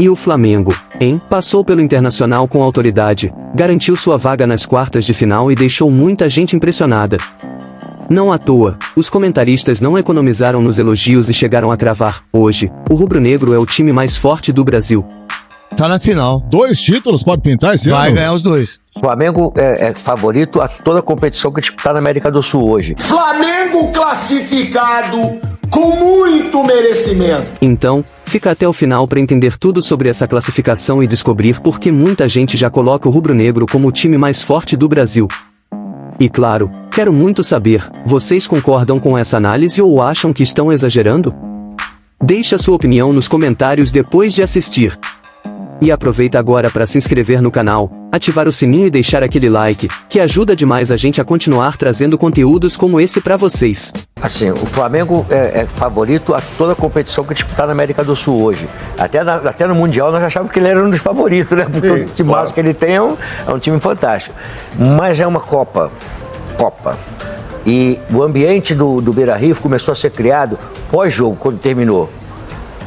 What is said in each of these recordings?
E o Flamengo, hein? Passou pelo Internacional com autoridade, garantiu sua vaga nas quartas de final e deixou muita gente impressionada. Não à toa, os comentaristas não economizaram nos elogios e chegaram a cravar: hoje, o rubro-negro é o time mais forte do Brasil. Tá na final. 2 títulos, pode pintar esse ano? Vai ganhar os 2. O Flamengo é favorito a toda a competição que disputar na América do Sul hoje. Flamengo classificado com muito merecimento. Então, fica até o final para entender tudo sobre essa classificação e descobrir por que muita gente já coloca o rubro-negro como o time mais forte do Brasil. E claro, quero muito saber, vocês concordam com essa análise ou acham que estão exagerando? Deixe a sua opinião nos comentários depois de assistir. E aproveita agora para se inscrever no canal, ativar o sininho e deixar aquele like, que ajuda demais a gente a continuar trazendo conteúdos como esse para vocês. Assim, o Flamengo é favorito a toda a competição que disputar na América do Sul hoje. Até no Mundial nós achávamos que ele era um dos favoritos, né? Porque o time claro que ele tem é um time fantástico. Mas é uma Copa. E o ambiente do Beira-Rio começou a ser criado pós-jogo, quando terminou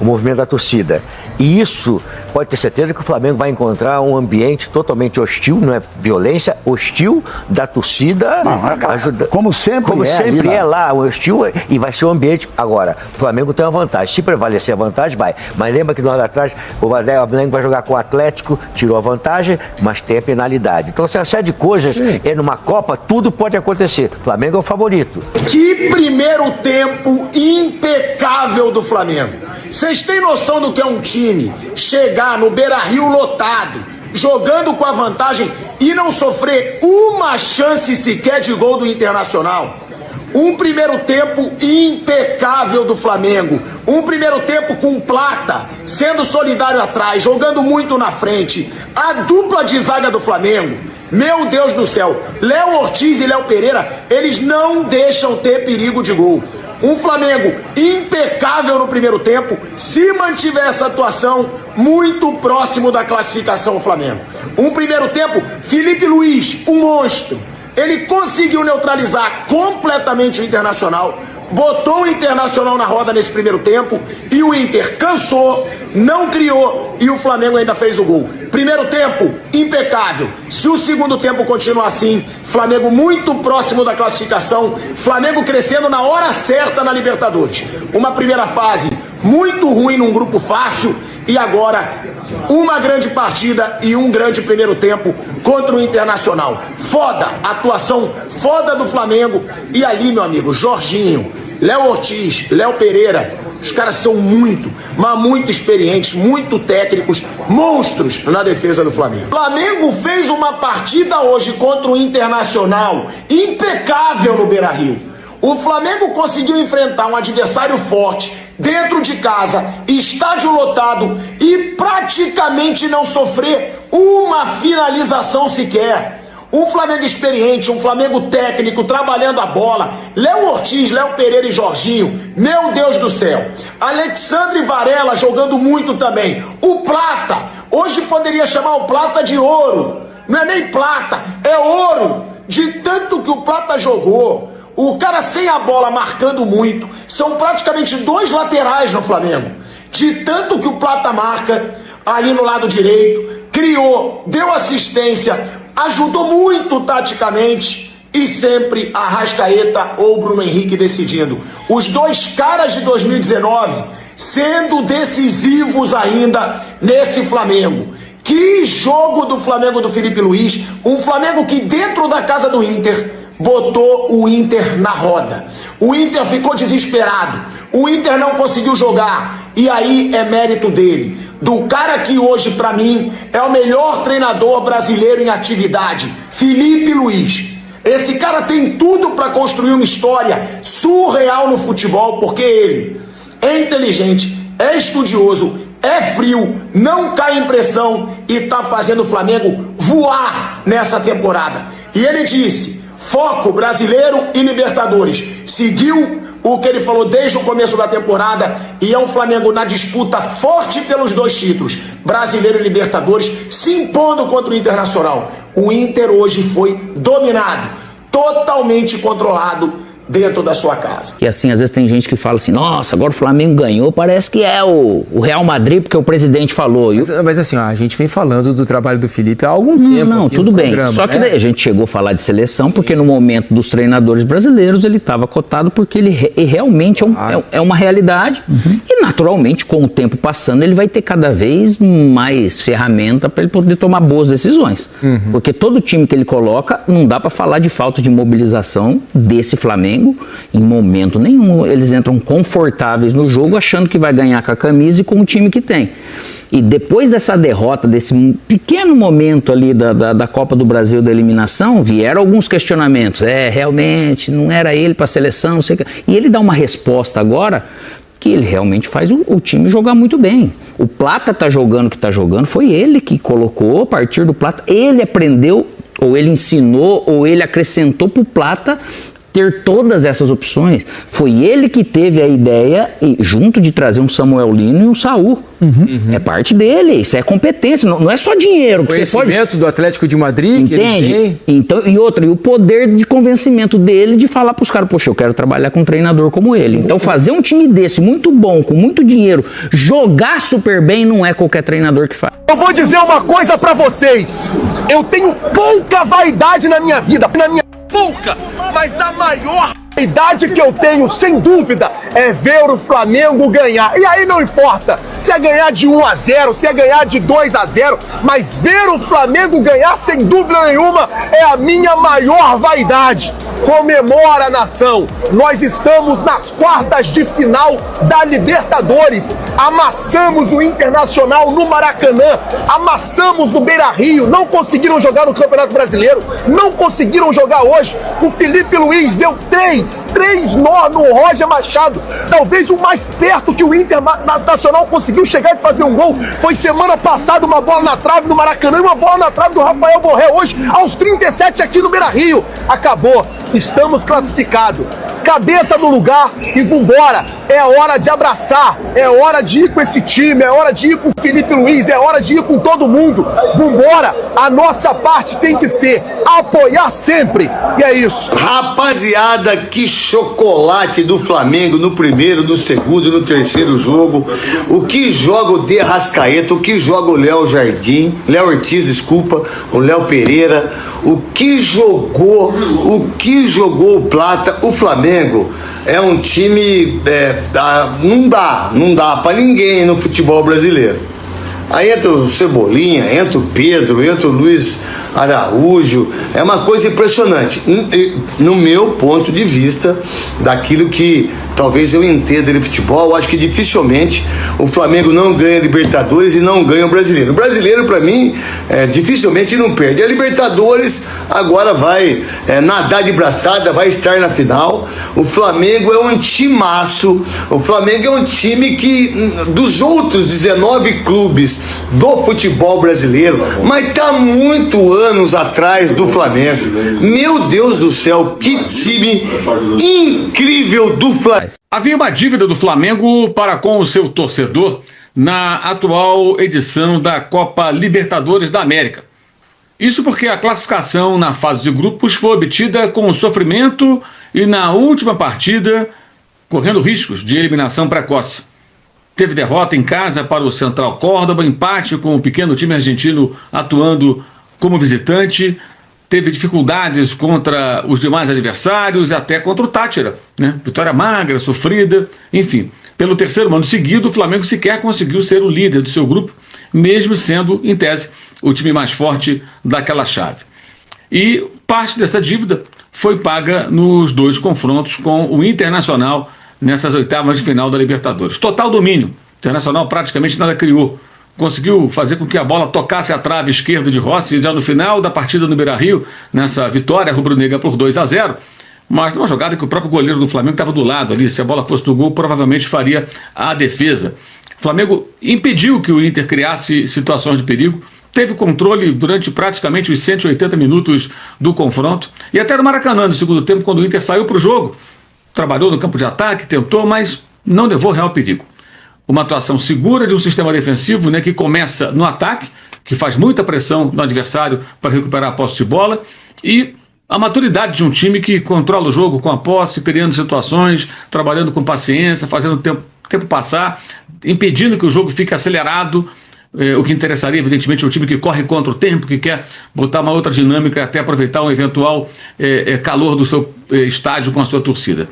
o movimento da torcida. E isso, pode ter certeza que o Flamengo vai encontrar um ambiente totalmente hostil, não é violência, hostil da torcida. Não, ajuda. Como sempre é lá, hostil, e vai ser um ambiente. Agora, o Flamengo tem uma vantagem. Se prevalecer a vantagem, vai. Mas lembra que no ano atrás o Flamengo vai jogar com o Atlético, tirou a vantagem, mas tem a penalidade. Então, se a série de coisas é numa Copa, tudo pode acontecer. O Flamengo é o favorito. Que primeiro tempo impecável do Flamengo. Vocês têm noção do que é um time chegar no Beira-Rio lotado, jogando com a vantagem e não sofrer uma chance sequer de gol do Internacional? Um primeiro tempo impecável do Flamengo. Um primeiro tempo com Plata, sendo solidário atrás, jogando muito na frente. A dupla de zaga do Flamengo, meu Deus do céu, Léo Ortiz e Léo Pereira, eles não deixam ter perigo de gol. Um Flamengo impecável no primeiro tempo, se mantiver essa atuação, muito próximo da classificação do Flamengo. Um primeiro tempo, Felipe Luiz, um monstro. Ele conseguiu neutralizar completamente o Internacional, botou o Internacional na roda nesse primeiro tempo e o Inter cansou, não criou e o Flamengo ainda fez o gol. Primeiro tempo, impecável. Se o segundo tempo continuar assim, Flamengo muito próximo da classificação, Flamengo crescendo na hora certa na Libertadores. Uma primeira fase muito ruim num grupo fácil e agora uma grande partida e um grande primeiro tempo contra o Internacional. Foda, atuação foda do Flamengo. E ali, meu amigo, Jorginho, Léo Ortiz, Léo Pereira, os caras são muito, mas muito experientes, muito técnicos, monstros na defesa do Flamengo. O Flamengo fez uma partida hoje contra o Internacional impecável no Beira-Rio. O Flamengo conseguiu enfrentar um adversário forte, dentro de casa, estádio lotado e praticamente não sofrer uma finalização sequer. Um Flamengo experiente, um Flamengo técnico, trabalhando a bola. Léo Ortiz, Léo Pereira e Jorginho, meu Deus do céu. Alexandre Varela jogando muito também. O Plata, hoje poderia chamar o Plata de ouro. Não é nem plata, é ouro. De tanto que o Plata jogou. O cara sem a bola marcando muito. São praticamente 2 laterais no Flamengo. De tanto que o Plata marca ali no lado direito, criou, deu assistência, ajudou muito taticamente e sempre a Arrascaeta ou Bruno Henrique decidindo. Os 2 caras de 2019 sendo decisivos ainda nesse Flamengo. Que jogo do Flamengo do Felipe Luiz. Um Flamengo que dentro da casa do Inter botou o Inter na roda. O Inter ficou desesperado. O Inter não conseguiu jogar. E aí é mérito dele. Do cara que hoje, pra mim, é o melhor treinador brasileiro em atividade. Felipe Luiz. Esse cara tem tudo para construir uma história surreal no futebol, porque ele é inteligente, é estudioso, é frio, não cai em pressão e tá fazendo o Flamengo voar nessa temporada. E ele disse: foco brasileiro e Libertadores. Seguiu o que ele falou desde o começo da temporada e é um Flamengo na disputa forte pelos 2 títulos, brasileiro e Libertadores, se impondo contra o Internacional. O Inter hoje foi dominado, totalmente controlado dentro da sua casa. E assim, às vezes tem gente que fala assim, nossa, agora o Flamengo ganhou, parece que é o Real Madrid, porque o presidente falou. Mas assim, ó, a gente vem falando do trabalho do Felipe há algum tempo. Não, tudo bem. Programa, Só que né? daí a gente chegou a falar de seleção, porque no momento dos treinadores brasileiros ele estava cotado porque ele realmente é uma realidade. E naturalmente, com o tempo passando, ele vai ter cada vez mais ferramenta para ele poder tomar boas decisões. Porque todo time que ele coloca, não dá para falar de falta de mobilização desse Flamengo em momento nenhum. Eles entram confortáveis no jogo, achando que vai ganhar com a camisa e com o time que tem. E depois dessa derrota, desse pequeno momento ali da Copa do Brasil, da eliminação, vieram alguns questionamentos. Realmente, não era ele para a seleção, não sei o que. E ele dá uma resposta agora que ele realmente faz o time jogar muito bem. O Plata tá jogando o que tá jogando, foi ele que colocou, a partir do Plata, ele aprendeu, ou ele ensinou, ou ele acrescentou pro Plata ter todas essas opções. Foi ele que teve a ideia, e junto de trazer um Samuel Lino e um Saúl. É parte dele, isso é competência, não é só dinheiro. Que você pode... Conhecimento do Atlético de Madrid, entende? Que ele tem. Então, e o poder de convencimento dele de falar pros caras, poxa, eu quero trabalhar com um treinador como ele. Então fazer um time desse, muito bom, com muito dinheiro, jogar super bem, não é qualquer treinador que faz. Eu vou dizer uma coisa pra vocês. Eu tenho pouca vaidade na minha vida. Pouca, mas a maior vaidade que eu tenho, sem dúvida, é ver o Flamengo ganhar. E aí não importa se é ganhar de 1-0, se é ganhar de 2-0, mas ver o Flamengo ganhar, sem dúvida nenhuma, é a minha maior vaidade. Comemora, nação! Nós estamos nas quartas de final da Libertadores. Amassamos o Internacional no Maracanã, amassamos no Beira-Rio, não conseguiram jogar no Campeonato Brasileiro, não conseguiram jogar hoje. O Felipe Luiz deu três nó no Roger Machado. Talvez o mais perto que o Internacional conseguiu chegar de fazer um gol foi semana passada, uma bola na trave no Maracanã e uma bola na trave do Rafael Borré hoje, aos 37 aqui no Beira-Rio. Acabou. Estamos classificados. Cabeça no lugar e vambora. É hora de abraçar, é hora de ir com esse time, é hora de ir com o Felipe Luiz, é hora de ir com todo mundo. Vambora. A nossa parte tem que ser apoiar sempre. E é isso. Rapaziada, que chocolate do Flamengo no primeiro, no segundo, no terceiro jogo. O que joga o De Arrascaeta, o que joga o Léo Ortiz, desculpa, o Léo Pereira, o que jogou o Plata, o Flamengo é um time, não dá pra ninguém no futebol brasileiro. Aí entra o Cebolinha, entra o Pedro, entra o Luiz Araújo, é uma coisa impressionante, no meu ponto de vista, daquilo que talvez eu entenda de futebol. Eu acho que dificilmente o Flamengo não ganha Libertadores e não ganha o Brasileiro. O Brasileiro, para mim, dificilmente não perde. A Libertadores agora vai nadar de braçada, vai estar na final. O Flamengo é um timaço, o Flamengo é um time que, dos outros 19 clubes do futebol brasileiro, mas tá muito anos atrás do Flamengo. Meu Deus do céu, que time incrível do Flamengo. Havia uma dívida do Flamengo para com o seu torcedor na atual edição da Copa Libertadores da América. Isso porque a classificação na fase de grupos foi obtida com sofrimento e na última partida correndo riscos de eliminação precoce. Teve derrota em casa para o Central Córdoba, empate com o pequeno time argentino atuando como visitante, teve dificuldades contra os demais adversários e até contra o Táchira, né? Vitória magra, sofrida, enfim. Pelo terceiro ano seguido, o Flamengo sequer conseguiu ser o líder do seu grupo, mesmo sendo, em tese, o time mais forte daquela chave. E parte dessa dívida foi paga nos dois confrontos com o Internacional nessas oitavas de final da Libertadores. Total domínio. O Internacional praticamente nada criou. Conseguiu fazer com que a bola tocasse a trave esquerda de Rossi já no final da partida no Beira-Rio, nessa vitória rubro-negra por 2-0, mas numa jogada que o próprio goleiro do Flamengo estava do lado ali. Se a bola fosse no gol, provavelmente faria a defesa. O Flamengo impediu que o Inter criasse situações de perigo, teve controle durante praticamente os 180 minutos do confronto, e até no Maracanã, no segundo tempo, quando o Inter saiu para o jogo, trabalhou no campo de ataque, tentou, mas não levou real perigo. Uma atuação segura de um sistema defensivo, né, que começa no ataque, que faz muita pressão no adversário para recuperar a posse de bola, e a maturidade de um time que controla o jogo com a posse, criando situações, trabalhando com paciência, fazendo o tempo passar, impedindo que o jogo fique acelerado, o que interessaria, evidentemente, o time que corre contra o tempo, que quer botar uma outra dinâmica, até aproveitar um eventual calor do seu estádio com a sua torcida.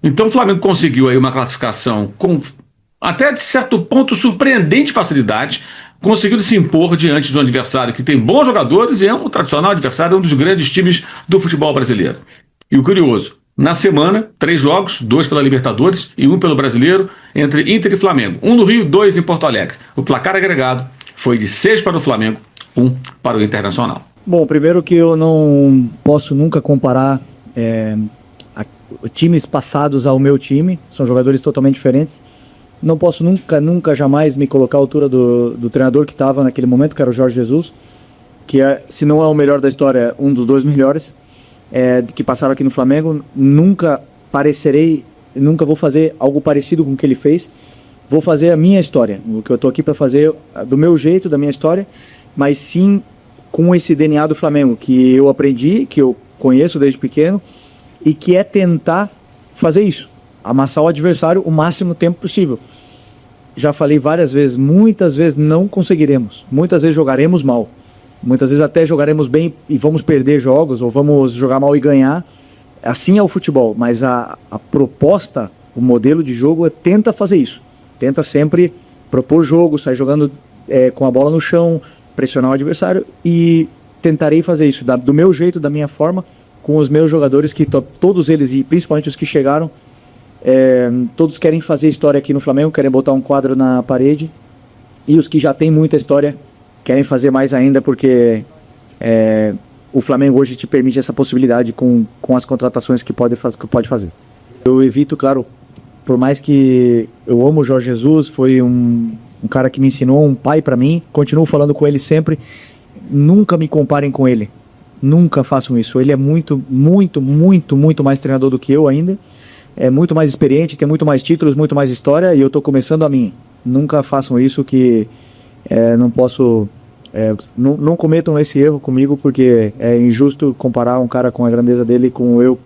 Então o Flamengo conseguiu aí uma classificação com, até de certo ponto, surpreendente facilidade, conseguiu se impor diante de um adversário que tem bons jogadores e é um tradicional adversário, um dos grandes times do futebol brasileiro. E o curioso, na semana, 3 jogos, 2 pela Libertadores e 1 pelo Brasileiro, entre Inter e Flamengo. 1 no Rio, 2 em Porto Alegre. O placar agregado foi de 6 para o Flamengo, 1 para o Internacional. Bom, primeiro que eu não posso nunca comparar times passados ao meu time, são jogadores totalmente diferentes. Não posso nunca, jamais me colocar à altura do treinador que estava naquele momento, que era o Jorge Jesus, que se não é o melhor da história, um dos 2 melhores que passaram aqui no Flamengo. Nunca vou fazer algo parecido com o que ele fez. Vou fazer a minha história, o que eu estou aqui para fazer do meu jeito, da minha história, mas sim com esse DNA do Flamengo, que eu aprendi, que eu conheço desde pequeno, e que é tentar fazer isso, amassar o adversário o máximo tempo possível. Já falei várias vezes, muitas vezes não conseguiremos, muitas vezes jogaremos mal, muitas vezes até jogaremos bem e vamos perder jogos, ou vamos jogar mal e ganhar. Assim é o futebol, mas a proposta, o modelo de jogo tenta fazer isso, tenta sempre propor jogo, sair jogando com a bola no chão, pressionar o adversário, e tentarei fazer isso do meu jeito, da minha forma, com os meus jogadores, que todos eles, e principalmente os que chegaram, todos querem fazer história aqui no Flamengo, querem botar um quadro na parede, e os que já têm muita história querem fazer mais ainda, porque o Flamengo hoje te permite essa possibilidade com as contratações que pode fazer. Eu evito, claro, por mais que eu amo o Jorge Jesus, foi um cara que me ensinou, um pai para mim, continuo falando com ele sempre, nunca me comparem com ele, nunca façam isso. Ele é muito, muito, muito, muito mais treinador do que eu ainda, é muito mais experiente, tem muito mais títulos, muito mais história, e eu tô começando a mim. Nunca façam isso, que não posso... não cometam esse erro comigo, porque é injusto comparar um cara com a grandeza dele comigo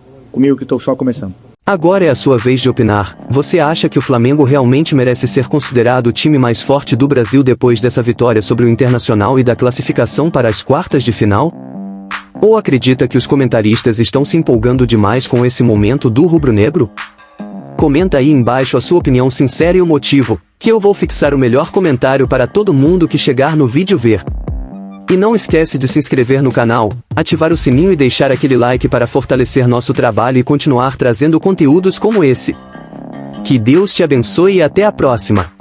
que tô só começando. Agora é a sua vez de opinar. Você acha que o Flamengo realmente merece ser considerado o time mais forte do Brasil depois dessa vitória sobre o Internacional e da classificação para as quartas de final? Ou acredita que os comentaristas estão se empolgando demais com esse momento do rubro-negro? Comenta aí embaixo a sua opinião sincera e o motivo, que eu vou fixar o melhor comentário para todo mundo que chegar no vídeo ver. E não esquece de se inscrever no canal, ativar o sininho e deixar aquele like para fortalecer nosso trabalho e continuar trazendo conteúdos como esse. Que Deus te abençoe e até a próxima!